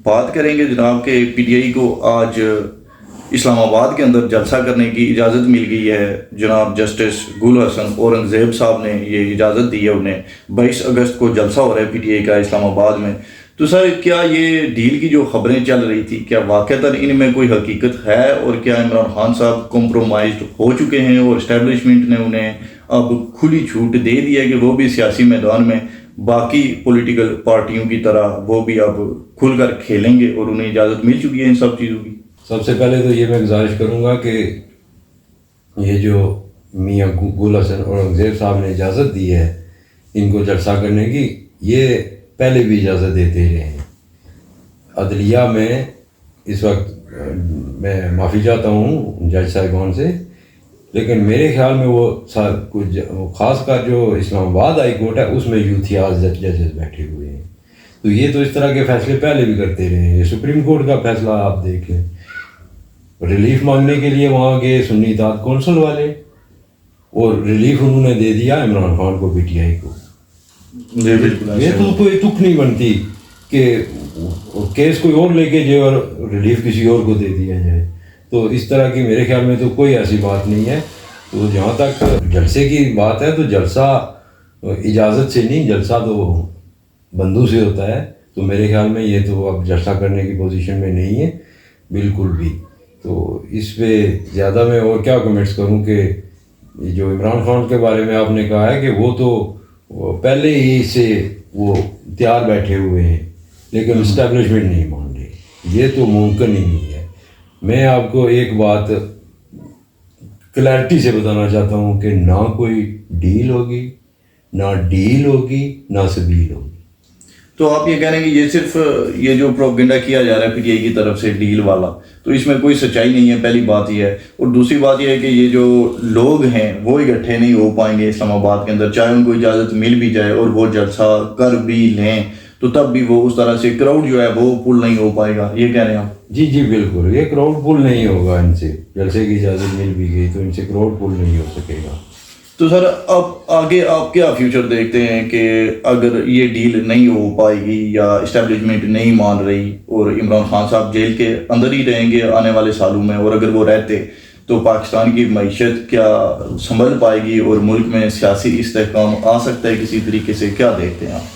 بات کریں گے جناب کہ پی ٹی آئی کو آج اسلام آباد کے اندر جلسہ کرنے کی اجازت مل گئی ہے. جناب جسٹس گل حسن اورنگزیب صاحب نے یہ اجازت دی ہے. انہیں 22 اگست کو جلسہ ہو رہا ہے پی ٹی آئی کا اسلام آباد میں. تو سر کیا یہ ڈیل کی جو خبریں چل رہی تھی کیا واقعتاً ان میں کوئی حقیقت ہے، اور کیا عمران خان صاحب کمپرومائزڈ ہو چکے ہیں اور اسٹیبلشمنٹ نے انہیں اب کھلی چھوٹ دے دی ہے کہ وہ بھی سیاسی میدان میں باقی پولیٹیکل پارٹیوں کی طرح وہ بھی اب کھل کر کھیلیں گے اور انہیں اجازت مل چکی ہے ان سب چیزوں کی؟ سب سے پہلے تو یہ میں گزارش کروں گا کہ یہ جو میاں گل حسن اورنگزیب صاحب نے اجازت دی ہے ان کو جلسہ کرنے کی، یہ پہلے بھی اجازت دیتے رہے ہیں. عدلیہ میں اس وقت میں معافی چاہتا ہوں جج صاحبان سے، لیکن میرے خیال میں وہ کچھ خاص کر جو اسلام آباد ہائی کورٹ ہے اس میں یوتھیاز ججز بیٹھے ہوئے ہیں. تو یہ تو اس طرح کے فیصلے پہلے بھی کرتے رہے ہیں. یہ سپریم کورٹ کا فیصلہ آپ دیکھ لیں، ریلیف مانگنے کے لیے وہاں گئے سنی اتحاد کونسل والے، اور ریلیف انہوں نے دے دیا عمران خان کو، پی ٹی آئی کو. یہ تو کوئی تک نہیں بنتی کہ کیس کوئی اور لے کے جائے اور ریلیف کسی اور کو دے دیا جائے. تو اس طرح کی میرے خیال میں تو کوئی ایسی بات نہیں ہے. تو جہاں تک جلسے کی بات ہے تو جلسہ اجازت سے نہیں، جلسہ تو بندوں سے ہوتا ہے. تو میرے خیال میں یہ تو اب جلسہ کرنے کی پوزیشن میں نہیں ہے بالکل بھی. تو اس پہ زیادہ میں اور کیا کمنٹس کروں کہ جو عمران خان کے بارے میں آپ نے کہا ہے کہ وہ تو پہلے ہی سے وہ تیار بیٹھے ہوئے ہیں، لیکن اسٹیبلشمنٹ نہیں مان رہی. یہ تو ممکن ہی نہیں ہے. میں آپ کو ایک بات کلیئرٹی سے بتانا چاہتا ہوں کہ نہ کوئی ڈیل ہوگی، نہ ڈیل ہوگی، نہ سبیل ہوگی. تو آپ یہ کہہ رہے ہیں کہ یہ صرف یہ جو پروپیگنڈا کیا جا رہا ہے پی ٹی آئی کی طرف سے ڈیل والا، تو اس میں کوئی سچائی نہیں ہے، پہلی بات یہ ہے. اور دوسری بات یہ ہے کہ یہ جو لوگ ہیں وہ اکٹھے نہیں ہو پائیں گے اسلام آباد کے اندر، چاہے ان کو اجازت مل بھی جائے اور وہ جلسہ کر بھی لیں تو تب بھی وہ اس طرح سے کراؤڈ جو ہے وہ پل نہیں ہو پائے گا. یہ کہہ رہے ہیں آپ؟ جی بالکل، یہ کراؤڈ پل نہیں ہوگا. ان سے جلسے کی اجازت مل بھی گئی تو ان سے کراؤڈ پل نہیں ہو سکے گا. تو سر اب آگے آپ کیا فیوچر دیکھتے ہیں کہ اگر یہ ڈیل نہیں ہو پائے گی یا اسٹیبلشمنٹ نہیں مان رہی اور عمران خان صاحب جیل کے اندر ہی رہیں گے آنے والے سالوں میں، اور اگر وہ رہتے تو پاکستان کی معیشت کیا سنبھل پائے گی اور ملک میں سیاسی استحکام آ سکتا ہے کسی طریقے سے؟ کیا دیکھتے ہیں آپ؟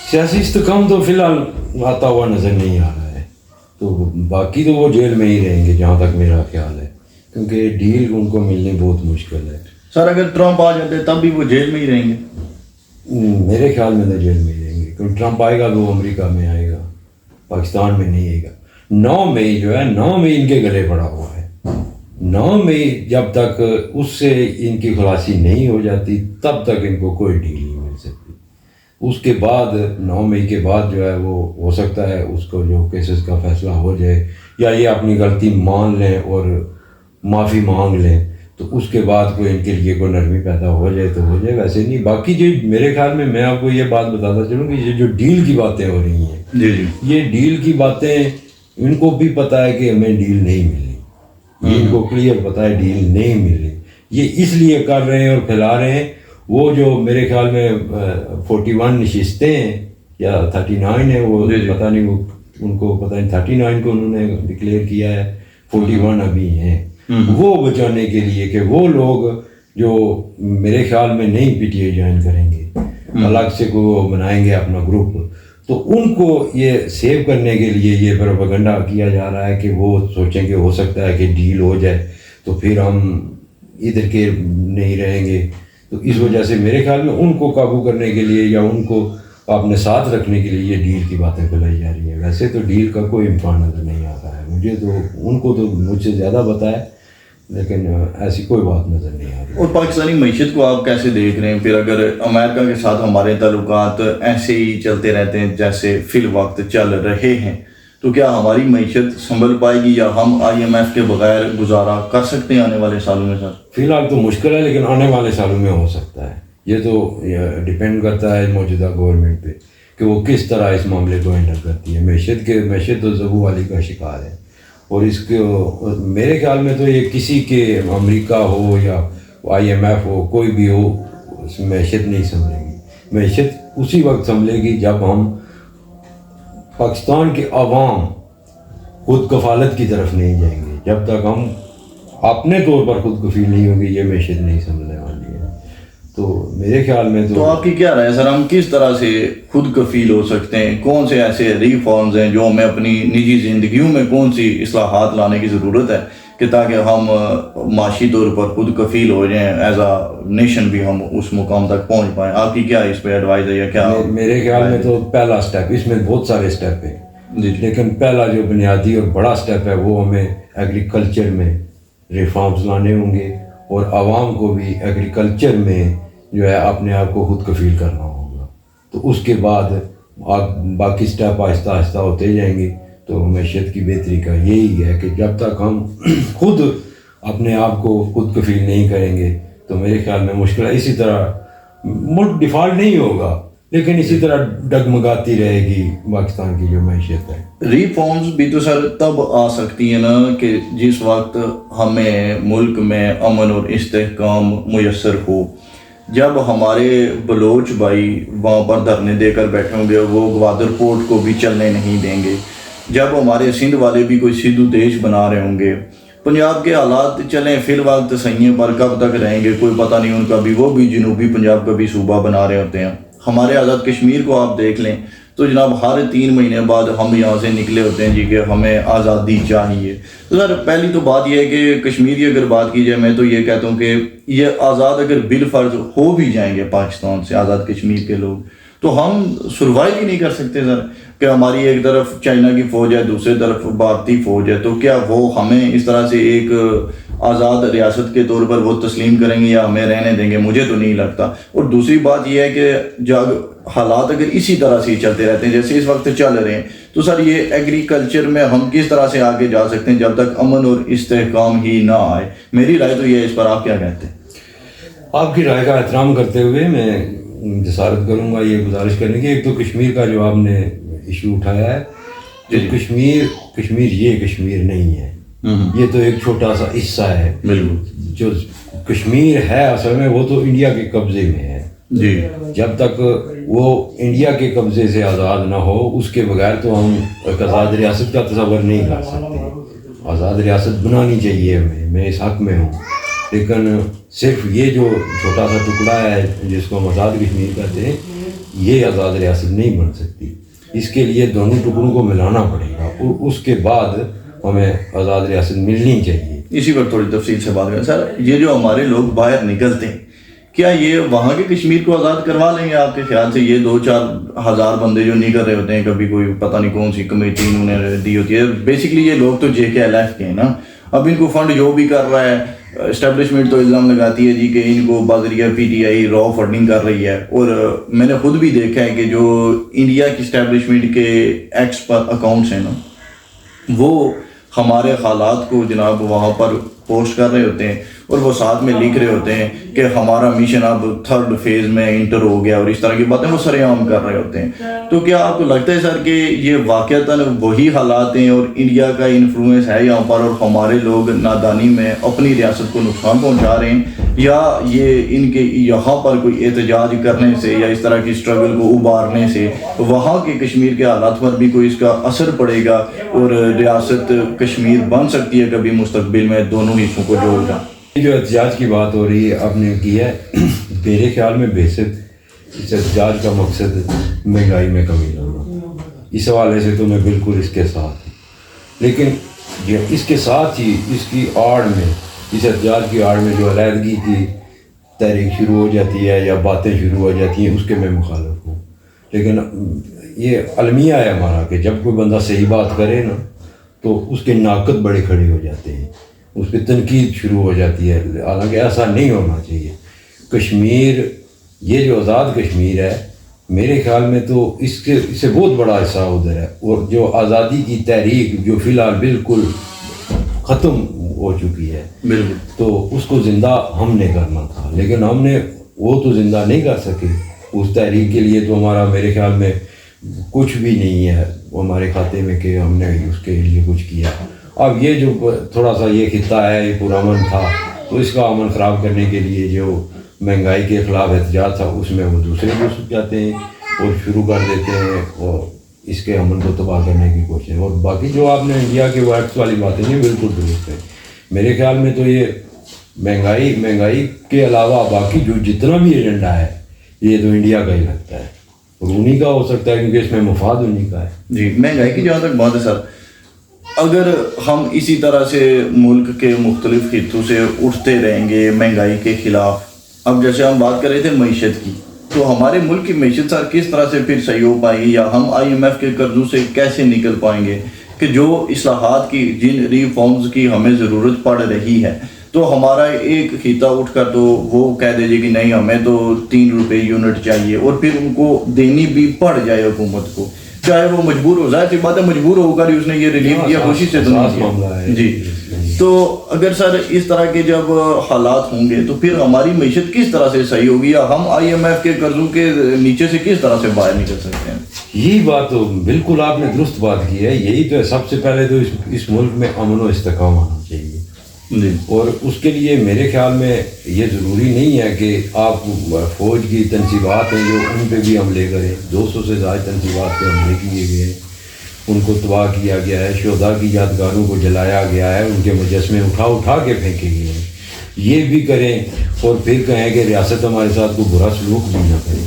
سیاسی استحکام تو فی الحال آتا ہوا نظر نہیں آ رہا ہے. تو باقی تو وہ جیل میں ہی رہیں گے جہاں تک میرا خیال ہے، کیونکہ ڈیل ان کو ملنے بہت مشکل ہے. سر اگر ٹرمپ آ جاتے تب بھی وہ جیل میں ہی رہیں گے؟ میرے خیال میں تو جیل میں ہی رہیں گے، کیونکہ ٹرمپ آئے گا تو وہ امریکہ میں آئے گا، پاکستان میں نہیں آئے گا. 9 مئی جو ہے، 9 مئی ان کے گلے پڑا ہوا ہے. 9 مئی جب تک اس سے ان کی خلاصی نہیں ہو جاتی تب تک ان کو کوئی ڈیل نہیں مل سکتی. اس کے بعد 9 مئی کے بعد جو ہے وہ ہو سکتا ہے اس کو جو کیسز کا فیصلہ ہو جائے، یا یہ اپنی غلطی مان لیں اور معافی مانگ لیں، تو اس کے بعد کوئی ان کے لیے کوئی نرمی پیدا ہو جائے تو ہو جائے. ویسے نہیں. باقی جو میرے خیال میں آپ کو یہ بات بتاتا چلوں کہ یہ جو ڈیل کی باتیں ہو رہی ہیں، یہ ڈیل کی باتیں ان کو بھی پتہ ہے کہ ہمیں ڈیل نہیں ملنی. یہ ان کو کلیئر پتہ ہے ڈیل نہیں ملنی. یہ اس لیے کر رہے ہیں اور پھیلا رہے ہیں. وہ جو میرے خیال میں 41 نشستیں ہیں یا 39 ہیں، وہ پتہ نہیں، وہ ان کو پتہ نہیں 39 کو انہوں نے ڈکلیئر کیا ہے، 41 ابھی ہیں. وہ بچانے کے لیے کہ وہ لوگ جو میرے خیال میں نہیں پی ٹی آئی جوائن کریں گے، الگ سے کو بنائیں گے اپنا گروپ، تو ان کو یہ سیو کرنے کے لیے یہ پروپیگنڈا کیا جا رہا ہے کہ وہ سوچیں کہ ہو سکتا ہے کہ ڈیل ہو جائے تو پھر ہم ادھر کے نہیں رہیں گے. تو اس وجہ سے میرے خیال میں ان کو قابو کرنے کے لیے یا ان کو اپنے ساتھ رکھنے کے لیے یہ ڈیل کی باتیں پھیلائی جا رہی ہیں. ویسے تو ڈیل کا کوئی امکان نظر نہیں آتا ہے مجھے. تو ان کو تو مجھ سے زیادہ پتہ ہے، لیکن ایسی کوئی بات نظر نہیں آ رہی. اور پاکستانی معیشت کو آپ کیسے دیکھ رہے ہیں پھر؟ اگر امریکہ کے ساتھ ہمارے تعلقات ایسے ہی چلتے رہتے ہیں جیسے فی الوقت چل رہے ہیں، تو کیا ہماری معیشت سنبھل پائے گی یا ہم IMF کے بغیر گزارا کر سکتے ہیں آنے والے سالوں میں؟ سر فی الحال تو مشکل ہے، لیکن آنے والے سالوں میں ہو سکتا ہے. یہ تو ڈپینڈ کرتا ہے موجودہ گورنمنٹ پہ کہ وہ کس طرح اس معاملے کو ہینڈل کرتی ہے. معیشت تو زبو والی کا شکار ہے، اور اس کو میرے خیال میں تو یہ کسی کے امریکہ ہو یا IMF ہو، کوئی بھی ہو، معیشت نہیں سنبھلے گی. معیشت اسی وقت سنبھلے گی جب ہم پاکستان کے عوام خود کفالت کی طرف نہیں جائیں گے جب تک ہم اپنے طور پر خود کفیل نہیں ہوں گے. یہ معیشت نہیں سمجھنے والی ہے. تو میرے خیال میں تو آپ کی کیا رائے سر, ہم کس طرح سے خود کفیل ہو سکتے ہیں؟ کون سے ایسے ریفارمز ہیں جو ہمیں اپنی نجی زندگیوں میں کون سی اصلاحات لانے کی ضرورت ہے کہ تاکہ ہم معاشی طور پر خود کفیل ہو جائیں, ایز اے نیشن بھی ہم اس مقام تک پہنچ پائیں؟ آپ کی کیا اس پہ ایڈوائز ہے یا کیا؟ میرے خیال میں تو پہلا سٹیپ, اس میں بہت سارے سٹیپ ہیں لیکن پہلا جو بنیادی اور بڑا سٹیپ ہے وہ ہمیں ایگریکلچر میں ریفارمز لانے ہوں گے اور عوام کو بھی ایگریکلچر میں جو ہے اپنے آپ کو خود کفیل کرنا ہوگا. تو اس کے بعد باقی سٹیپ آہستہ آہستہ ہوتے جائیں گے. تو معیشت کی بہتری کا یہی ہے کہ جب تک ہم خود اپنے آپ کو خود کفیل نہیں کریں گے تو میرے خیال میں مشکل ہے. اسی طرح ملک ڈیفالٹ نہیں ہوگا لیکن اسی طرح ڈگمگاتی رہے گی پاکستان کی جو معیشت ہے. ریفارمز بھی تو سر تب آ سکتی ہیں نا کہ جس وقت ہمیں ملک میں امن اور استحکام میسر ہو. جب ہمارے بلوچ بھائی وہاں پر دھرنے دے کر بیٹھے ہوں گے, وہ گوادر پورٹ کو بھی چلنے نہیں دیں گے. جب ہمارے سندھ والے بھی کوئی سندھ دیش بنا رہے ہوں گے. پنجاب کے حالات چلیں فی الوقت صحیح پر کب تک رہیں گے کوئی پتہ نہیں, ان کا بھی وہ بھی جنوبی پنجاب کا بھی صوبہ بنا رہے ہوتے ہیں. ہمارے آزاد کشمیر کو آپ دیکھ لیں تو جناب ہر 3 مہینے بعد ہم یہاں سے نکلے ہوتے ہیں جی کہ ہمیں آزادی چاہیے. تو سر پہلی تو بات یہ ہے کہ کشمیری اگر بات کی جائے, میں تو یہ کہتا ہوں کہ یہ آزاد اگر بالفرض ہو بھی جائیں گے پاکستان سے آزاد کشمیر کے لوگ, تو ہم سروائیو ہی نہیں کر سکتے سر کہ ہماری ایک طرف چائنا کی فوج ہے, دوسری طرف بھارتی فوج ہے. تو کیا وہ ہمیں اس طرح سے ایک آزاد ریاست کے طور پر وہ تسلیم کریں گے یا ہمیں رہنے دیں گے؟ مجھے تو نہیں لگتا. اور دوسری بات یہ ہے کہ جب حالات اگر اسی طرح سے ہی چلتے رہتے ہیں جیسے اس وقت چل رہے ہیں, تو سر یہ ایگریکلچر میں ہم کس طرح سے آگے جا سکتے ہیں جب تک امن اور استحکام ہی نہ آئے؟ میری رائے تو یہ ہے, اس پر آپ کیا کہتے ہیں؟ آپ کی رائے کا احترام کرتے ہوئے میں جسارت کروں گا یہ گزارش کرنے کی. ایک تو کشمیر کا جو آپ نے ایشو اٹھایا ہے, جو کشمیر یہ کشمیر نہیں ہے, یہ تو ایک چھوٹا سا حصہ ہے. بالکل جو کشمیر ہے اصل میں وہ تو انڈیا کے قبضے میں ہے. جی, جب تک وہ انڈیا کے قبضے سے آزاد نہ ہو اس کے بغیر تو ہم ایک آزاد ریاست کا تصور نہیں کر سکتے. آزاد ریاست بنانی چاہیے ہمیں, میں اس حق میں ہوں. لیکن صرف یہ جو چھوٹا سا ٹکڑا ہے جس کو ہم آزاد کشمیر کہتے ہیں, یہ آزاد ریاست نہیں بن سکتی. اس کے لیے دونوں ٹکڑوں کو ملانا پڑے گا اور اس کے بعد ہمیں آزاد ریاست ملنی چاہیے. اسی پر تھوڑی تفصیل سے بات کریں سر. یہ جو ہمارے لوگ باہر نکلتے ہیں, کیا یہ وہاں کے کشمیر کو آزاد کروا لیں گے آپ کے خیال سے؟ یہ 2-4 ہزار بندے جو نکل رہے ہوتے ہیں, کبھی کوئی پتہ نہیں کون سی کمیٹی انہوں نے دی ہوتی ہے. بیسکلی یہ لوگ تو JKLF کے ہیں نا. اب ان کو فنڈ جو بھی کر رہا ہے, اسٹیبلشمنٹ تو الزام لگاتی ہے جی کہ ان کو بذریعہ PTI را فنڈنگ کر رہی ہے. اور میں نے خود بھی دیکھا ہے کہ جو انڈیا کی اسٹیبلشمنٹ کے ایکس اکاؤنٹس ہیں نا, وہ ہمارے حالات کو جناب وہاں پر پوسٹ کر رہے ہوتے ہیں اور وہ ساتھ میں لکھ رہے ہوتے ہیں کہ ہمارا مشن اب 3rd فیز میں انٹر ہو گیا, اور اس طرح کی باتیں وہ سر عام کر رہے ہوتے ہیں. تو کیا آپ کو لگتا ہے سر کہ یہ واقعتاً وہی حالات ہیں اور انڈیا کا انفلوئنس ہے یہاں پر, اور ہمارے لوگ نادانی میں اپنی ریاست کو نقصان پہنچا رہے ہیں, یا یہ ان کے یہاں پر کوئی احتجاج کرنے سے یا اس طرح کی اسٹرگل کو ابھارنے سے وہاں کے کشمیر کے حالات پر بھی کوئی اس کا اثر پڑے گا اور ریاست کشمیر بن سکتی ہے کبھی مستقبل میں دونوں حصوں کو جوڑ کر؟ جو احتجاج کی بات ہو رہی ہے آپ نے کی ہے, میرے خیال میں بیسک اس احتجاج کا مقصد مہنگائی میں کمی لانا. اس حوالے سے تو میں بالکل اس کے ساتھ ہوں. لیکن اس کے ساتھ ہی اس کی آڑ میں, اس احتجاج کی آڑ میں جو علیحدگی کی تحریک شروع ہو جاتی ہے یا باتیں شروع ہو جاتی ہیں, اس کے میں مخالف ہوں. لیکن یہ المیہ ہے ہمارا کہ جب کوئی بندہ صحیح بات کرے نا تو اس کے ناقد بڑے کھڑے ہو جاتے ہیں, اس پہ تنقید شروع ہو جاتی ہے. حالانکہ ایسا نہیں ہونا چاہیے. کشمیر یہ جو آزاد کشمیر ہے میرے خیال میں تو اس سے بہت بڑا حصہ ادھر ہے, اور جو آزادی کی تحریک جو فی الحال بالکل ختم ہو چکی ہے, بالکل, تو اس کو زندہ ہم نے کرنا تھا. لیکن ہم نے وہ تو زندہ نہیں کر سکے. اس تحریک کے لیے تو ہمارا میرے خیال میں کچھ بھی نہیں ہے ہمارے کھاتے میں کہ ہم نے اس کے لیے کچھ کیا. اب یہ جو تھوڑا سا یہ خطہ ہے, یہ پرامن تھا, تو اس کا امن خراب کرنے کے لیے جو مہنگائی کے خلاف احتجاج تھا اس میں وہ دوسرے کو سوچ جاتے ہیں اور شروع کر دیتے ہیں, اور اس کے امن کو تباہ کرنے کی کوشش. اور باقی جو آپ نے انڈیا کے ویکس والی باتیں یہ بالکل درست ہے. میرے خیال میں تو یہ مہنگائی کے علاوہ باقی جو جتنا بھی ایجنڈا ہے یہ تو انڈیا کا ہی لگتا ہے, اور انہی کا ہو سکتا ہے کیونکہ اس میں مفاد انہی کا ہے. جی, مہنگائی کی جہاں تک بات ہے سر, اگر ہم اسی طرح سے ملک کے مختلف خطوں سے اٹھتے رہیں گے مہنگائی کے خلاف, اب جیسے ہم بات کر رہے تھے معیشت کی, تو ہمارے ملک کی معیشت سر کس طرح سے پھر صحیح ہو پائے گی, یا ہم IMF کے قرضوں سے کیسے نکل پائیں گے, کہ جو اصلاحات کی جن ریفارمز کی ہمیں ضرورت پڑ رہی ہے, تو ہمارا ایک خطہ اٹھ کر تو وہ کہہ دیجیے کہ نہیں ہمیں تو 3 روپے یونٹ چاہیے, اور پھر ان کو دینی بھی پڑ جائے حکومت کو, چاہے وہ مجبور ہو جائے, بات ہے مجبور ہو کر اس نے یہ ریلیف دیا, کوشش سے تو نہیں کیا. جی, تو اگر سر اس طرح کے جب حالات ہوں گے تو پھر ہماری معیشت کس طرح سے صحیح ہوگی, یا ہم IMF کے قرضوں کے نیچے سے کس طرح سے باہر نکل سکتے ہیں؟ یہی بات تو بالکل آپ نے درست بات کی ہے. یہی تو ہے, سب سے پہلے تو اس ملک میں امن و استحکام آنا چاہیے. جی, اور اس کے لیے میرے خیال میں یہ ضروری نہیں ہے کہ آپ فوج کی تنصیبات ہیں جو ان پہ بھی حملے کریں. 200 سے زائد تنصیبات پہ حملے کیے گئے, ان کو تباہ کیا گیا ہے, شہداء کی یادگاروں کو جلایا گیا ہے, ان کے مجسمے اٹھا کے پھینکے گئے ہیں. یہ بھی کریں اور پھر کہیں کہ ریاست ہمارے ساتھ کوئی برا سلوک بھی نہ کرے.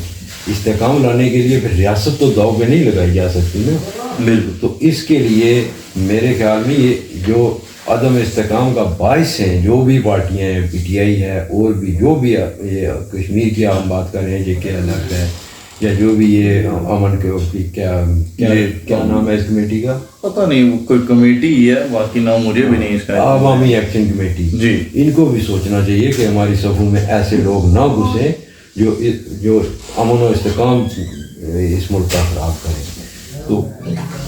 استحکام لانے کے لیے پھر ریاست تو داؤ پہ نہیں لگائی جا سکتی نا. بالکل. تو اس کے لیے میرے خیال میں یہ جو عدم استحکام کا باعث ہیں جو بھی پارٹیاں ہیں, PTI ہے, اور بھی جو بھی یہ کشمیر کی ہم بات کر رہے ہیں JK الگ ہے, یا جو بھی یہ امن کے کیا نام ہے اس کمیٹی کا, پتہ نہیں, کوئی کمیٹی ہی ہے, باقی نام مجھے بھی نہیں اس کا. عوامی ایکشن کمیٹی. جی, ان کو بھی سوچنا چاہیے کہ ہماری صفوں میں ایسے لوگ نہ گھسیں جو امن و استحکام اس ملک کا خراب کریں. تو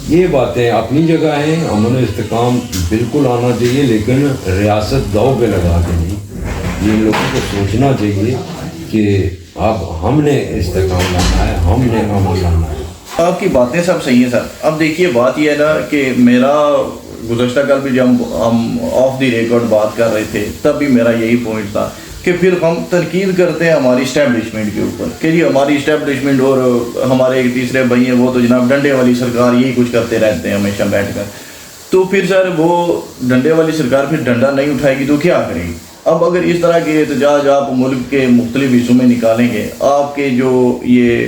یہ باتیں اپنی جگہ ہیں, امن و استحکام بالکل آنا چاہیے, لیکن ریاست داؤ پہ لگا کے نہیں. یہ لوگوں کو سوچنا چاہیے کہ اب ہم نے استحکام لانا ہے, ہم نے امن لانا ہے. آپ کی باتیں سب صحیح ہیں سر. اب دیکھیے بات یہ ہے نا کہ میرا گزشتہ کل بھی جب ہم آف دی ریکارڈ بات کر رہے تھے تب بھی میرا یہی پوائنٹ تھا کہ پھر ہم تنقید کرتے ہیں ہماری اسٹیبلشمنٹ کے اوپر کہ جی ہماری اسٹیبلشمنٹ, اور ہمارے ایک تیسرے بھائی ہیں وہ تو جناب ڈنڈے والی سرکار یہی کچھ کرتے رہتے ہیں ہمیشہ بیٹھ کر. تو پھر سر وہ ڈنڈے والی سرکار پھر ڈنڈا نہیں اٹھائے گی تو کیا کرے گی؟ اب اگر اس طرح کے احتجاج آپ ملک کے مختلف حصوں میں نکالیں گے, آپ کے جو یہ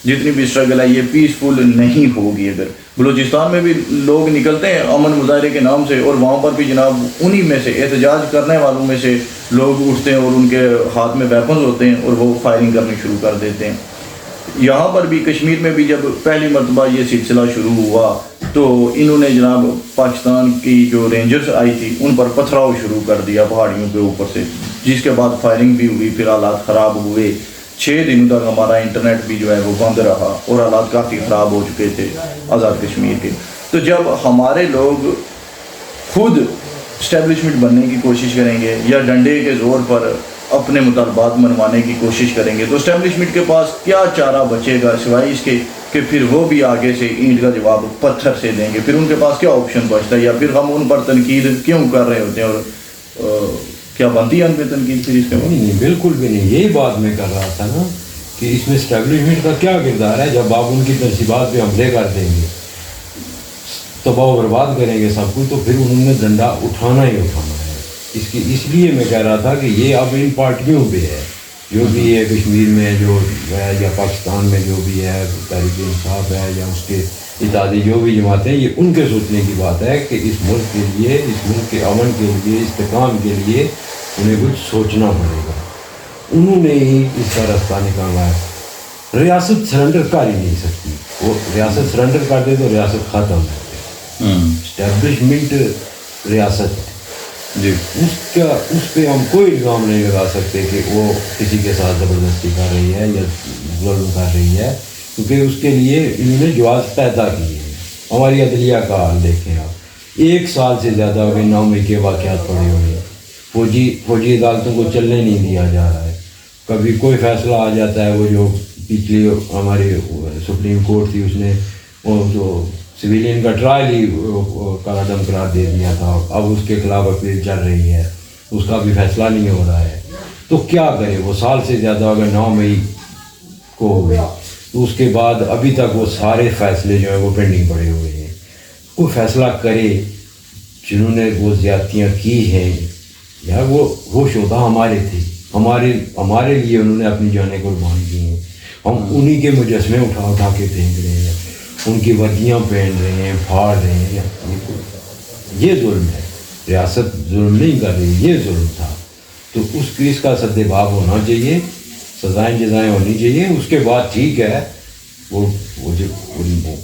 جتنی بھی اسٹرگل ہے یہ پیسفل نہیں ہوگی. اگر بلوچستان میں بھی لوگ نکلتے ہیں امن مظاہرے کے نام سے, اور وہاں پر بھی جناب انہی میں سے احتجاج کرنے والوں میں سے لوگ اٹھتے ہیں اور ان کے ہاتھ میں ویپنز ہوتے ہیں اور وہ فائرنگ کرنی شروع کر دیتے ہیں. یہاں پر بھی کشمیر میں بھی جب پہلی مرتبہ یہ سلسلہ شروع ہوا تو انہوں نے جناب پاکستان کی جو رینجرز آئی تھی ان پر پتھراؤ شروع کر دیا پہاڑیوں کے اوپر سے, جس کے بعد فائرنگ بھی ہوئی, پھر حالات خراب ہوئے. 6 دنوں تک ہمارا انٹرنیٹ بھی جو ہے وہ بند رہا اور حالات کافی خراب ہو چکے تھے آزاد کشمیر کے. تو جب ہمارے لوگ خود اسٹیبلشمنٹ بننے کی کوشش کریں گے یا ڈنڈے کے زور پر اپنے مطالبات منوانے کی کوشش کریں گے تو اسٹیبلشمنٹ کے پاس کیا چارہ بچے گا سوائے اس کے کہ پھر وہ بھی آگے سے اینٹ کا جواب پتھر سے دیں گے. پھر ان کے پاس کیا آپشن بچتا ہے, یا پھر ہم ان پر تنقید کیوں کر رہے ہوتے ہیں, اور کیا بنتی ہے ان پہ تنقید پھر اس کے بعد؟ نہیں, بالکل بھی نہیں. یہی بات میں کر رہا تھا نا کہ اس میں اسٹیبلشمنٹ کا کیا کردار ہے. جب آپ ان کی تنصیبات پہ حملے کر دیں گے, تباہ و برباد کریں گے سب کچھ, تو پھر انہوں نے ڈنڈا اٹھانا ہی اٹھانا ہے. اس لیے میں کہہ رہا تھا کہ یہ اب ان پارٹیوں پہ ہے جو بھی ہے کشمیر میں جو ہے یا پاکستان میں جو بھی ہے تحریک انصاف ہے یا اس کے اتحادی جو بھی جماعتیں, یہ ان کے سوچنے کی بات ہے کہ اس ملک کے لیے, اس ملک کے امن کے لیے, استحکام کے لیے انہیں کچھ سوچنا پڑے گا. انہوں نے ہی اس کا راستہ نکالا ہے. ریاست سرنڈر کر ہی نہیں سکتی. وہ ریاست سرنڈر کر دے تو ریاست ختم ہے. اسٹیبلشمنٹ ریاست ہے جی, اس پہ ہم کوئی الزام نہیں لگا سکتے کہ وہ کسی کے ساتھ زبردستی کر رہی ہے یا ظلم کر رہی ہے, کیونکہ اس کے لیے انہوں نے جواز پیدا کیے ہیں. ہماری عدلیہ کا حال دیکھیں آپ, 1 سال سے زیادہ ہو گئے 9 مئی کے واقعات پڑے ہوئے ہیں. فوجی عدالتوں کو چلنے نہیں دیا جا رہا ہے. کبھی کوئی فیصلہ آ جاتا ہے, وہ جو پچھلی ہماری سپریم کورٹ تھی اس نے وہ جو سویلین کا ٹرائل ہی کا عدم قرار دے دیا تھا, اب اس کے خلاف اپیل چل رہی ہے, اس کا بھی فیصلہ نہیں ہو رہا ہے. تو کیا کرے, وہ سال سے زیادہ اگر 9 مئی کو ہو گئی, تو اس کے بعد ابھی تک وہ سارے فیصلے جو ہیں وہ پینڈنگ پڑے ہوئے ہیں. کوئی فیصلہ کرے جنہوں نے وہ زیادتیاں کی ہیں یار، وہ شہداء ہمارے تھے، ہمارے لیے انہوں نے اپنی جانیں قربان کی ہیں. ہم انہی کے مجسمے اٹھا کے پھینک رہے ہیں، ان کی وردیاں پہن رہے ہیں، پھاڑ رہے ہیں. یہ ظلم ہے. ریاست ظلم نہیں کر رہی، یہ ظلم تھا. تو اس کا سدباب ہونا چاہیے، سزائیں جزائیں ہونی چاہیے. اس کے بعد ٹھیک ہے، وہ جو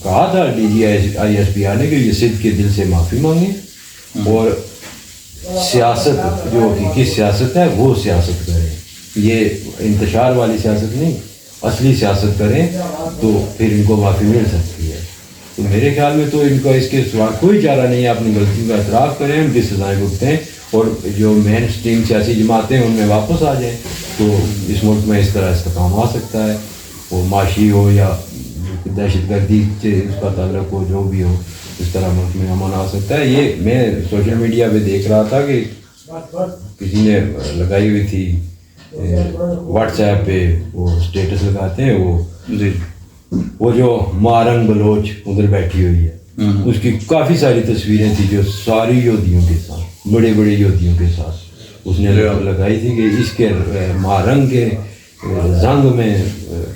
کہا تھا D G I S P R نے کہ یہ صدق کے دل سے معافی مانگیں اور سیاست جو حقیقی سیاست ہے وہ سیاست کریں. یہ انتشار والی سیاست نہیں، اصلی سیاست کریں تو پھر ان کو معافی مل سکتی ہے. تو میرے خیال میں تو ان کا اس کے سوا کوئی چارہ نہیں ہے. اپنی غلطی کا اعتراف کریں، ان کی سزائیں بھگتیں اور جو مین اسٹریم سیاسی جماعتیں ان میں واپس آ جائیں تو اس ملک میں اس طرح استحکام آ سکتا ہے. وہ معاشی ہو یا دہشت گردی سے اس کا تعلق ہو، جو بھی ہو، اس طرح ملک میں امن آ سکتا ہے. یہ میں سوشل میڈیا پہ دیکھ رہا تھا کہ کسی نے لگائی ہوئی تھی واٹس ایپ پہ، وہ اسٹیٹس لگاتے ہیں وہ جو مارنگ بلوچ ادھر بیٹھی ہوئی ہے، اس کی کافی ساری تصویریں تھیں جو ساری یہودیوں کے ساتھ، بڑے بڑے یہودیوں کے ساتھ اس نے لگائی تھی کہ اس کے مارنگ کے زنگ میں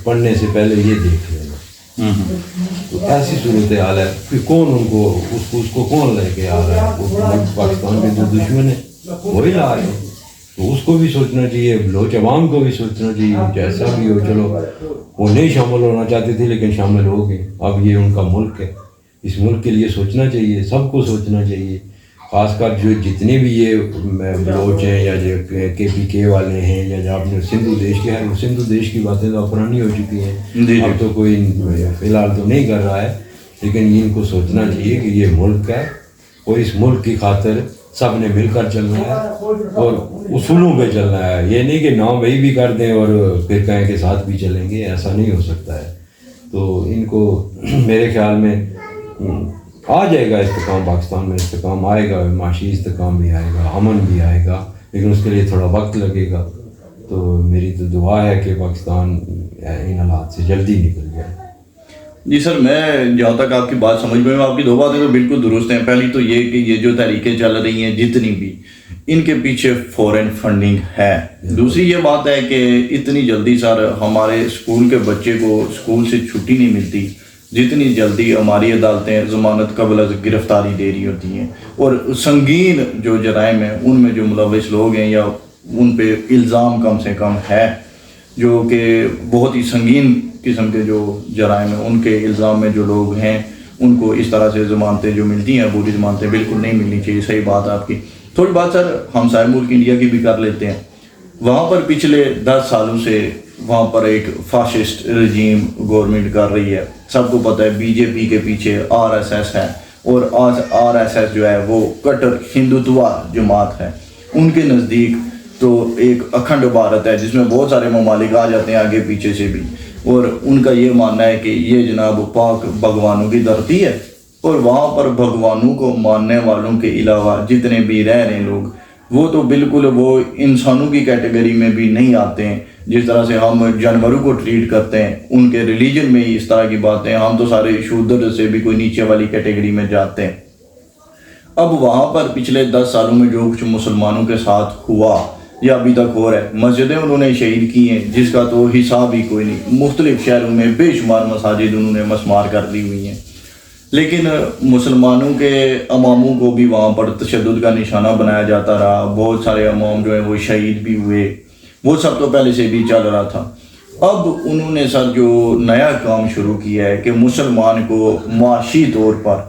پڑھنے سے پہلے یہ دیکھ لینا. تو ایسی صورتحال ہے کہ کون ان کو اس کو کون لے کے آ رہا ہے؟ وہ پاکستان کے جو دشمن ہیں وہی لا رہے ہیں. تو اس کو بھی سوچنا چاہیے، بلوچ عوام کو بھی سوچنا چاہیے. جیسا بھی ہو، چلو وہ نہیں شامل ہونا چاہتے تھے لیکن شامل ہو گئے. اب یہ ان کا ملک ہے، اس ملک کے لیے سوچنا چاہیے، سب کو سوچنا چاہیے. خاص کر جو جتنے بھی یہ بلوچ ہیں یا جو کے پی کے والے ہیں یا جو آپ نے سندھو دیش کے ہیں، سندھو دیش کی باتیں تو پرانی ہو چکی ہیں، اب تو کوئی فی الحال تو نہیں کر رہا ہے. لیکن ان کو سوچنا چاہیے کہ یہ ملک ہے اور اس ملک کی خاطر سب نے مل کر چلنا ہے اور اصولوں پہ چلنا ہے. یہ نہیں کہ نام وہی بھی کر دیں اور پھر کہیں کے ساتھ بھی چلیں گے، ایسا نہیں ہو سکتا ہے. تو ان کو میرے خیال میں آ جائے گا استحکام، پاکستان میں استحکام آئے گا، معاشی استحکام بھی آئے گا، امن بھی آئے گا، لیکن اس کے لیے تھوڑا وقت لگے گا. تو میری تو دعا ہے کہ پاکستان ان حالات سے جلدی نکل جائے. جی سر، میں جہاں تک آپ کی بات سمجھ میں آپ کی دو باتیں تو بالکل درست ہیں. پہلی تو یہ کہ یہ جو تحریکیں چل رہی ہیں جتنی بھی، ان کے پیچھے فورن فنڈنگ ہے. دوسری یہ بات ہے کہ اتنی جلدی سر ہمارے اسکول کے بچے کو اسکول سے چھٹی نہیں ملتی جتنی جلدی ہماری عدالتیں ضمانت قبل از گرفتاری دے رہی ہوتی ہیں. اور سنگین جو جرائم ہیں ان میں جو ملوث لوگ ہیں یا ان پہ الزام کم سے کم ہے، جو کہ بہت ہی سنگین قسم کے جو جرائم ہیں ان کے الزام میں جو لوگ ہیں ان کو اس طرح سے ضمانتیں جو ملتی ہیں، پوری ضمانتیں بالکل نہیں ملنی چاہیے. صحیح بات ہے آپ کی. تھوڑی بات سر ہمسائے ملک انڈیا کی بھی کر لیتے ہیں. وہاں پر پچھلے 10 سالوں سے وہاں پر ایک فاشسٹ رجیم گورنمنٹ کر رہی ہے. سب کو پتہ ہے بی جے پی کے پیچھے آر ایس ایس ہے اور آر ایس ایس جو ہے وہ کٹر ہندوتوا جماعت ہے. ان کے نزدیک تو ایک اکھنڈ بھارت ہے جس میں بہت سارے ممالک آ جاتے ہیں آگے پیچھے سے بھی، اور ان کا یہ ماننا ہے کہ یہ جناب پاک بھگوانوں کی دھرتی ہے اور وہاں پر بھگوانوں کو ماننے والوں کے علاوہ جتنے بھی رہ رہے ہیں لوگ وہ تو بالکل وہ انسانوں کی کیٹیگری میں بھی نہیں آتے ہیں. جس طرح سے ہم جانوروں کو ٹریٹ کرتے ہیں ان کے ریلیجن میں ہی اس طرح کی باتیں، ہم تو سارے شودر سے بھی کوئی نیچے والی کیٹیگری میں جاتے ہیں. اب وہاں پر پچھلے 10 سالوں میں جو کچھ مسلمانوں کے ساتھ ہوا یا ابھی تک ہو رہا ہے، مسجدیں انہوں نے شہید کی ہیں جس کا تو حساب ہی کوئی نہیں. مختلف شہروں میں بے شمار مساجد انہوں نے مسمار کر دی ہوئی ہیں. لیکن مسلمانوں کے اماموں کو بھی وہاں پر تشدد کا نشانہ بنایا جاتا رہا. بہت سارے امام جو ہیں وہ شہید بھی ہوئے. وہ سب تو پہلے سے بھی چل رہا تھا. اب انہوں نے سر جو نیا کام شروع کیا ہے کہ مسلمان کو معاشی طور پر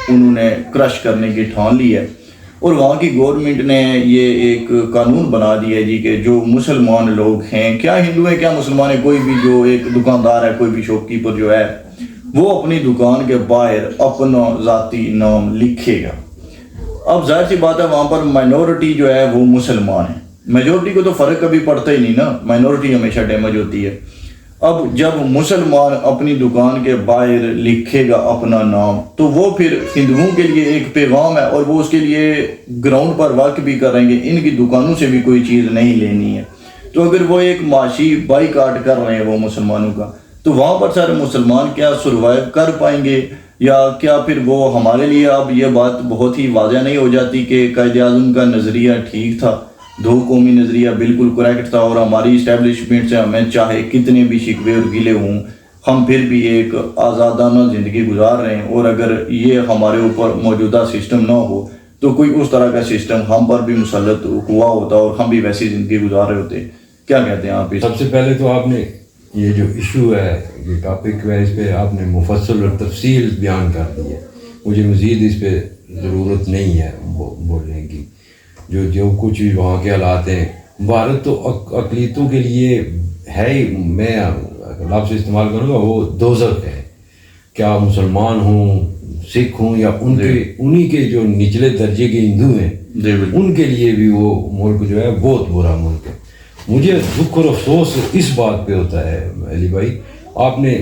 انہوں نے کرش کرنے کی ٹھان لی ہے اور وہاں کی گورنمنٹ نے یہ ایک قانون بنا دیا ہے جی کہ جو مسلمان لوگ ہیں، کیا ہندو ہیں کیا مسلمان ہیں، کوئی بھی جو ایک دکاندار ہے، کوئی بھی شاپ کیپر جو ہے، وہ اپنی دکان کے باہر اپنا ذاتی نام لکھے گا. اب ظاہر سی بات ہے وہاں پر مائنورٹی جو ہے وہ مسلمان ہے. میجورٹی کو تو فرق کبھی پڑتا ہی نہیں نا، مائنورٹی ہمیشہ ڈیمیج ہوتی ہے. اب جب مسلمان اپنی دکان کے باہر لکھے گا اپنا نام تو وہ پھر ہندوؤں کے لیے ایک پیغام ہے اور وہ اس کے لیے گراؤنڈ پر ورک بھی کریں گے. ان کی دکانوں سے بھی کوئی چیز نہیں لینی ہے. تو اگر وہ ایک معاشی بائی کاٹ کر رہے ہیں وہ مسلمانوں کا، تو وہاں پر سارے مسلمان کیا سروائیو کر پائیں گے، یا کیا پھر وہ ہمارے لیے اب یہ بات بہت ہی واضح نہیں ہو جاتی کہ قائد اعظم کا نظریہ ٹھیک تھا، دو قومی نظریہ بالکل کریکٹ تھا، اور ہماری اسٹیبلشمنٹ سے ہمیں چاہے کتنے بھی شکوے اور گلے ہوں ہم پھر بھی ایک آزادانہ زندگی گزار رہے ہیں، اور اگر یہ ہمارے اوپر موجودہ سسٹم نہ ہو تو کوئی اس طرح کا سسٹم ہم پر بھی مسلط ہوا ہوتا اور ہم بھی ویسی زندگی گزار رہے ہوتے. کیا کہتے ہیں آپ اس؟ سب سے پہلے تو آپ نے یہ جو ایشو ہے، یہ ٹاپک ہے، اس پہ آپ نے مفصل اور تفصیل بیان کر دی ہے. مجھے مزید اس پہ ضرورت نہیں ہے بولنے کی. جو کچھ بھی وہاں کے حالات ہیں، بھارت تو اقلیتوں کے لیے ہے ہی، میں لفظ استعمال کروں گا، وہ دوزخ ہے. کیا مسلمان ہوں، سکھ ہوں، یا انہی کے جو نچلے درجے کے ہندو ہیں، ان کے لیے بھی وہ ملک جو ہے بہت برا ملک ہے. مجھے دکھ اور افسوس اس بات پہ ہوتا ہے علی بھائی، آپ نے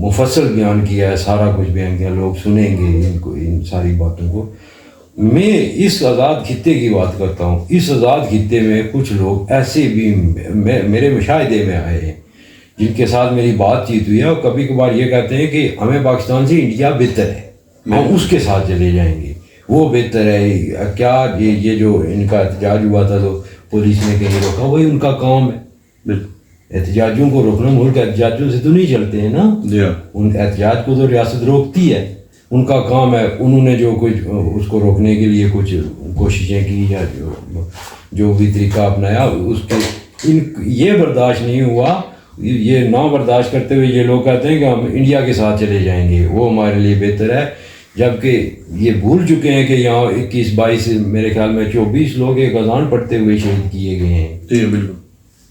مفصل بیان کیا ہے، سارا کچھ بیان کیا، لوگ سنیں گے ان ساری باتوں کو. میں اس آزاد خطے کی بات کرتا ہوں. اس آزاد خطے میں کچھ لوگ ایسے بھی میرے مشاہدے میں آئے ہیں جن کے ساتھ میری بات چیت ہوئی ہے، اور کبھی کبھار یہ کہتے ہیں کہ ہمیں پاکستان سے انڈیا بہتر ہے، ہم اس کے ساتھ چلے جائیں گے، وہ بہتر ہے. کیا یہ جو ان کا احتجاج ہوا تھا تو پولیس نے کہیں روکا، وہی ان کا کام ہے. احتجاجوں کو روکنا، ملک احتجاجوں سے تو نہیں چلتے ہیں نا، ان احتجاج کو تو ریاست روکتی ہے، ان کا کام ہے. انہوں نے جو کچھ اس کو روکنے کے لیے کچھ کوششیں کی یا جو بھی طریقہ اپنایا، اس کے یہ برداشت نہیں ہوا. یہ نہ برداشت کرتے ہوئے یہ لوگ کہتے ہیں کہ ہم انڈیا کے ساتھ چلے جائیں گے، وہ ہمارے لیے بہتر ہے. جبکہ یہ بھول چکے ہیں کہ یہاں 21-22 میرے خیال میں 24 لوگ ایک اذان پڑھتے ہوئے شہید کیے گئے ہیں. جی بالکل.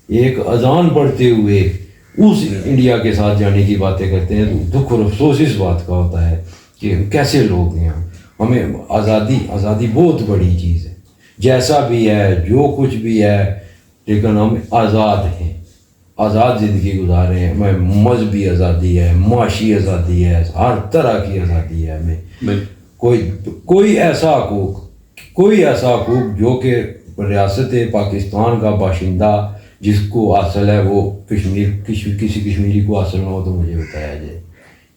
ایک اذان پڑھتے ہوئے اس انڈیا کے ساتھ جانے کی باتیں کرتے ہیں. دکھ اور افسوس اس بات کا ہوتا ہے کہ کیسے لوگ ہیں. ہمیں آزادی بہت بڑی چیز ہے، جیسا بھی ہے، جو کچھ بھی ہے، لیکن ہم آزاد ہیں، آزاد زندگی گزار رہے ہیں. ہمیں مذہبی آزادی ہے، معاشی آزادی ہے، ہر طرح کی آزادی ہے. ہمیں کوئی ایسا حقوق جو کہ ریاست پاکستان کا باشندہ جس کو حاصل ہے، وہ کسی کشمیری کو حاصل نہ ہو تو مجھے بتایا جائے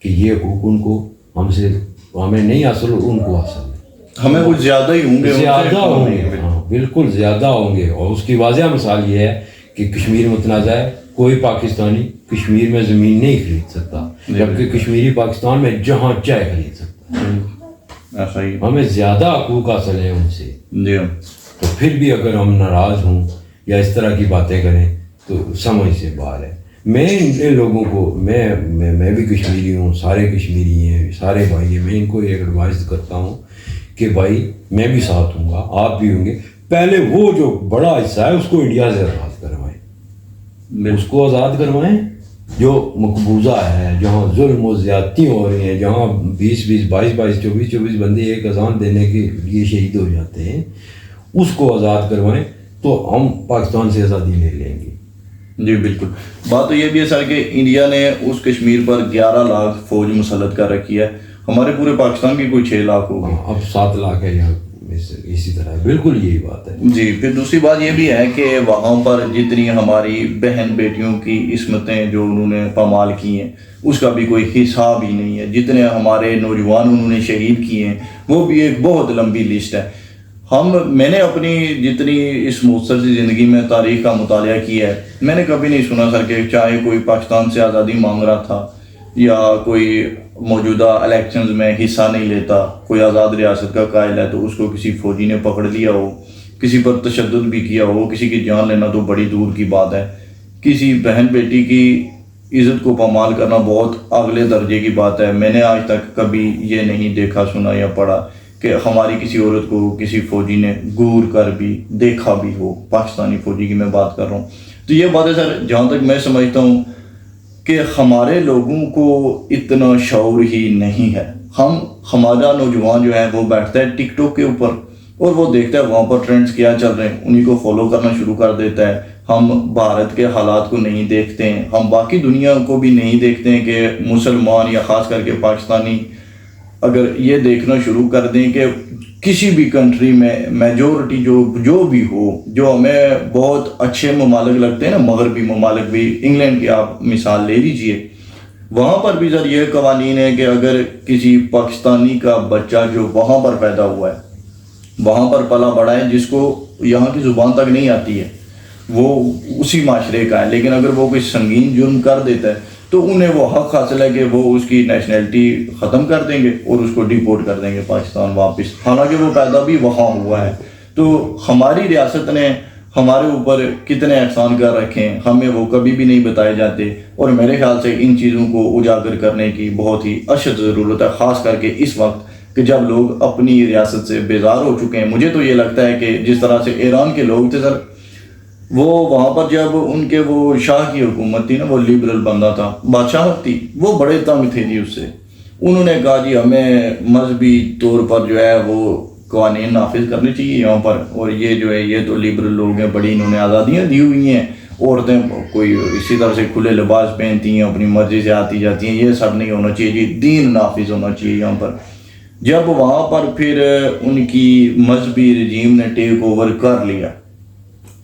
کہ یہ حقوق ان کو ہمیں نہیں حاصل، ان کو حاصل ہے. ہمیں کچھ زیادہ ہی ہوں گے، ہاں بالکل زیادہ ہوں گے. اور اس کی واضح مثال یہ ہے کہ کشمیر متنازع ہے، کوئی پاکستانی کشمیر میں زمین نہیں خرید سکتا، جبکہ کشمیری پاکستان میں جہاں چاہے خرید سکتا ہے. ہمیں زیادہ حقوق حاصل ہیں ان سے. تو پھر بھی اگر ہم ناراض ہوں یا اس طرح کی باتیں کریں تو سمجھ سے باہر ہے. میں ان لوگوں کو میں بھی کشمیری ہوں، سارے کشمیری ہیں، سارے بھائی ہیں. میں ان کو ایک ایڈوائز کرتا ہوں کہ بھائی میں بھی ساتھ ہوں گا، آپ بھی ہوں گے. پہلے وہ جو بڑا حصہ ہے اس کو انڈیا سے آزاد کروائیں، اس کو آزاد کروائیں جو مقبوضہ ہے، جہاں ظلم و زیادتی ہو رہی ہیں، جہاں 20-20 22-22 24-24 بندے ایک اذان دینے کے لیے شہید ہو جاتے ہیں، اس کو آزاد کروائیں تو ہم پاکستان سے آزادی لے لیں گے. جی بالکل. بات تو یہ بھی ہے سر کہ انڈیا نے اس کشمیر پر 11 لاکھ فوج مسلط کر رکھی ہے، ہمارے پورے پاکستان کی کوئی 6 لاکھ ہوگی. اب 7 لاکھ ہے یہاں اسی طرح. بالکل یہی بات ہے. جی. پھر دوسری بات یہ بھی ہے کہ وہاں پر جتنی ہماری بہن بیٹیوں کی عصمتیں جو انہوں نے پامال کی ہیں اس کا بھی کوئی حساب ہی نہیں ہے. جتنے ہمارے نوجوان انہوں نے شہید کیے ہیں وہ بھی ایک بہت لمبی لسٹ ہے. میں نے اپنی جتنی اس مختصر سی زندگی میں تاریخ کا مطالعہ کیا ہے، میں نے کبھی نہیں سنا سر کہ چاہے کوئی پاکستان سے آزادی مانگ رہا تھا یا کوئی موجودہ الیکشنز میں حصہ نہیں لیتا، کوئی آزاد ریاست کا قائل ہے تو اس کو کسی فوجی نے پکڑ لیا ہو، کسی پر تشدد بھی کیا ہو. کسی کی جان لینا تو بڑی دور کی بات ہے، کسی بہن بیٹی کی عزت کو پامال کرنا بہت اگلے درجے کی بات ہے. میں نے آج تک کبھی یہ نہیں دیکھا، سنا یا پڑھا کہ ہماری کسی عورت کو کسی فوجی نے گور کر بھی دیکھا بھی ہو. پاکستانی فوجی کی میں بات کر رہا ہوں. تو یہ بات ہے سر، جہاں تک میں سمجھتا ہوں کہ ہمارے لوگوں کو اتنا شعور ہی نہیں ہے. ہمارا نوجوان جو ہے وہ بیٹھتا ہے ٹک ٹاک کے اوپر اور وہ دیکھتا ہے وہاں پر ٹرینڈز کیا چل رہے ہیں، انہی کو فالو کرنا شروع کر دیتا ہے. ہم بھارت کے حالات کو نہیں دیکھتے ہیں، ہم باقی دنیا کو بھی نہیں دیکھتے ہیں کہ مسلمان یا خاص کر کے پاکستانی اگر یہ دیکھنا شروع کر دیں کہ کسی بھی کنٹری میں میجورٹی جو بھی ہو، جو ہمیں بہت اچھے ممالک لگتے ہیں نا، مغربی ممالک بھی، انگلینڈ کی آپ مثال لے لیجئے، وہاں پر بھی سر یہ قوانین ہے کہ اگر کسی پاکستانی کا بچہ جو وہاں پر پیدا ہوا ہے، وہاں پر پلا بڑا ہے، جس کو یہاں کی زبان تک نہیں آتی ہے، وہ اسی معاشرے کا ہے، لیکن اگر وہ کوئی سنگین جرم کر دیتا ہے تو انہیں وہ حق حاصل ہے کہ وہ اس کی نیشنلٹی ختم کر دیں گے اور اس کو ڈیپورٹ کر دیں گے پاکستان واپس، حالانکہ وہ پیدا بھی وہاں ہوا ہے۔ تو ہماری ریاست نے ہمارے اوپر کتنے احسان کر رکھے ہیں، ہمیں وہ کبھی بھی نہیں بتائے جاتے، اور میرے خیال سے ان چیزوں کو اجاگر کرنے کی بہت ہی اشد ضرورت ہے، خاص کر کے اس وقت کہ جب لوگ اپنی ریاست سے بیزار ہو چکے ہیں۔ مجھے تو یہ لگتا ہے کہ جس طرح سے ایران کے لوگ تھے سر، وہ وہاں پر جب ان کے وہ شاہ کی حکومت تھی نا، وہ لبرل بندہ تھا، بادشاہت تھی، وہ بڑے تنگ تھے جی اس سے۔ انہوں نے کہا جی ہمیں مذہبی طور پر جو ہے وہ قوانین نافذ کرنے چاہیے یہاں پر، اور یہ جو ہے یہ تو لبرل لوگ ہیں، بڑی انہوں نے آزادیاں دی ہوئی ہیں، عورتیں کوئی اسی طرح سے کھلے لباس پہنتی ہیں، اپنی مرضی سے آتی جاتی ہیں، یہ سب نہیں ہونا چاہیے جی، دین نافذ ہونا چاہیے یہاں پر۔ جب وہاں پر پھر ان کی مذہبی رجیم نے ٹیک اوور کر لیا،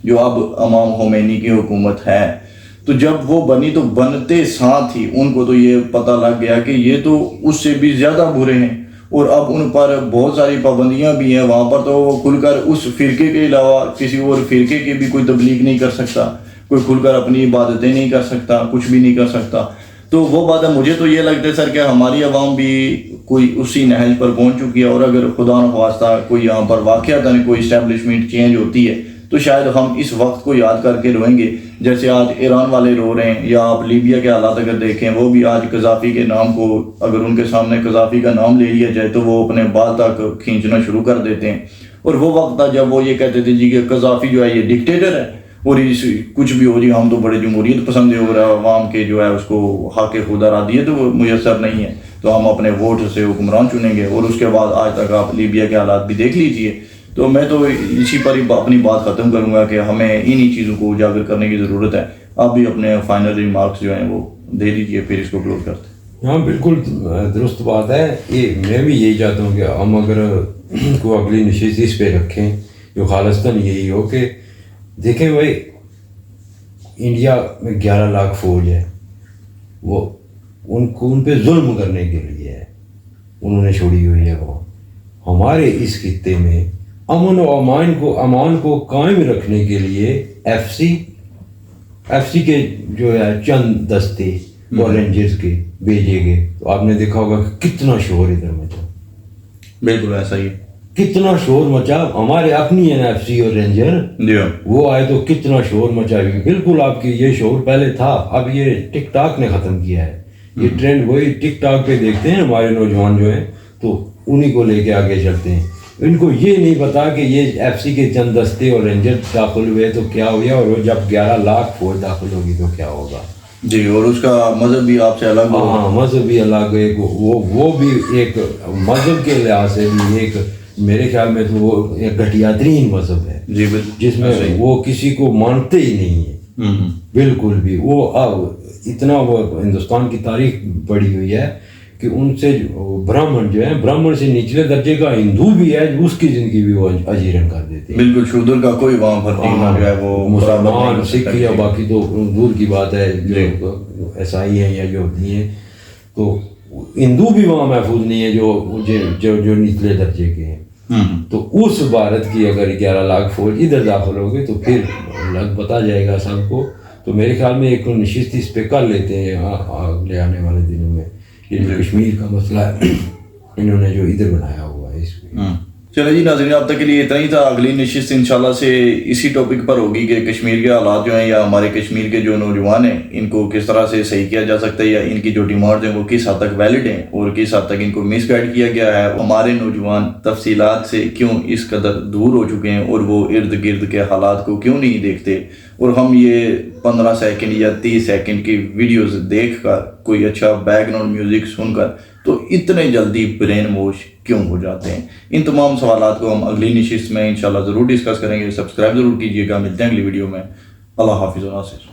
جو اب امام خمینی کی حکومت ہے، تو جب وہ بنی تو بنتے ساتھ ہی ان کو تو یہ پتہ لگ گیا کہ یہ تو اس سے بھی زیادہ برے ہیں، اور اب ان پر بہت ساری پابندیاں بھی ہیں وہاں پر، تو وہ کھل کر اس فرقے کے علاوہ کسی اور فرقے کی بھی کوئی تبلیغ نہیں کر سکتا، کوئی کھل کر اپنی عبادتیں نہیں کر سکتا، کچھ بھی نہیں کر سکتا۔ تو وہ بات ہے، مجھے تو یہ لگتا ہے سر کہ ہماری عوام بھی کوئی اسی نہج پر پہنچ چکی ہے، اور اگر خدا نخواستہ کوئی یہاں پر واقعتاً کوئی اسٹیبلشمنٹ چینج ہوتی ہے تو شاید ہم اس وقت کو یاد کر کے روئیں گے، جیسے آج ایران والے رو رہے ہیں، یا آپ لیبیا کے حالات اگر دیکھیں، وہ بھی آج قذافی کے نام کو، اگر ان کے سامنے قذافی کا نام لے لیا جائے تو وہ اپنے بال تک کھینچنا شروع کر دیتے ہیں۔ اور وہ وقت تھا جب وہ یہ کہتے تھے جی کہ قذافی جو ہے یہ ڈکٹیٹر ہے، اور کچھ بھی ہو جی ہم تو بڑے جمہوریت پسند ہے، اور عوام کے جو ہے اس کو حق خدا را دیے تو وہ میسر نہیں ہے، تو ہم اپنے ووٹ سے حکمران چنیں گے۔ اور اس کے بعد آج تک آپ لیبیا کے حالات بھی دیکھ لیجئے۔ تو میں تو اسی پر ہی اپنی بات ختم کروں گا کہ ہمیں انہی چیزوں کو اجاگر کرنے کی ضرورت ہے۔ آپ بھی اپنے فائنل ریمارکس جو ہیں وہ دے دیجئے، پھر اس کو کلوز کرتے ہیں۔ ہاں بالکل درست بات ہے، یہ میں بھی یہی چاہتا ہوں کہ ہم اگر کو اگلی نشست اس پہ رکھیں جو خالصتاً یہی ہو کہ دیکھیں بھائی انڈیا میں 11 لاکھ فوج ہے، وہ ان پہ ظلم کرنے کے لیے ہے، انہوں نے چھوڑی ہوئی ہے۔ وہ ہمارے اس خطے میں امن و امان کو قائم رکھنے کے لیے ایف سی کے جو ہے چند دستے اور رینجرز کے بھیجے گئے، تو آپ نے دیکھا ہوگا کہ کتنا شور ادھر مچا، بالکل ایسا ہی ہے، کتنا شور مچا۔ ہمارے اپنی NFC اور رینجر وہ آئے تو کتنا شور مچا۔ بالکل آپ کی یہ شور پہلے تھا، اب یہ ٹک ٹاک نے ختم کیا ہے یہ ٹرینڈ۔ وہی ٹک ٹاک پہ دیکھتے ہیں ہمارے نوجوان جو ہیں تو انہی کو لے کے آگے چلتے ہیں، ان کو یہ نہیں پتا کہ یہ FC کے چند دستے اور رینجر داخل ہوئے تو کیا ہوا، اور وہ جب 11 لاکھ فوج داخل ہوگی تو کیا ہوگا جی، اور اس کا مذہب بھی آپ سے الگ ہوگا۔ ہاں مذہب بھی الگ ہے، وہ بھی ایک مذہب کے لحاظ سے بھی ایک میرے خیال میں تو وہ ایک گھٹیا ترین مذہب ہے جی بالکل، جس میں وہ کسی کو مانتے ہی نہیں ہیں بالکل بھی۔ وہ اب اتنا وہ ہندوستان کی تاریخ پڑھی ہوئی ہے کہ ان سے برہمن جو ہے، برہمن سے نچلے درجے کا ہندو بھی ہے، اس کی زندگی بھی وہ اجیرن کر دیتے ہیں۔ بالکل، شودر کا کوئی وہاں پر جو ہے وہ مسلمان سکھ یا باقی تو دور کی بات ہے، جو عیسائی ہیں یا جو ہوتی ہیں، تو ہندو بھی وہاں محفوظ نہیں ہے جو نچلے درجے کے ہیں۔ تو اس بھارت کی اگر 11 لاکھ فوج ادھر داخل ہوگی تو پھر لگ بتا جائے گا سب کو۔ تو میرے خیال میں ایک نشست اس پہ کر لیتے ہیں اگلے آنے والے دنوں میں، یہ جو کشمیر کا مسئلہ ہے انہوں نے جو ادھر بنایا ہوا ہے اس میں۔ چلے جی ناظرین، اب تک کے لیے اتنا ہی تھا۔ اگلی نشست انشاءاللہ سے اسی ٹاپک پر ہوگی کہ کشمیر کے حالات جو ہیں یا ہمارے کشمیر کے جو نوجوان ہیں ان کو کس طرح سے صحیح کیا جا سکتا ہے، یا ان کی جو ڈیمانڈز ہیں وہ کس حد تک ویلڈ ہیں اور کس حد تک ان کو مس گائیڈ کیا گیا ہے۔ ہمارے نوجوان تفصیلات سے کیوں اس قدر دور ہو چکے ہیں اور وہ ارد گرد کے حالات کو کیوں نہیں دیکھتے، اور ہم یہ 15 سیکنڈ یا 30 سیکنڈ کی ویڈیوز دیکھ کر، کوئی اچھا بیک گراؤنڈ میوزک سن کر تو اتنے جلدی برین واش کیوں ہو جاتے ہیں۔ ان تمام سوالات کو ہم اگلی نشست میں انشاءاللہ ضرور ڈسکس کریں گے۔ سبسکرائب ضرور کیجیے گا، ملتے ہیں اگلی ویڈیو میں۔ اللہ حافظ و ناصر۔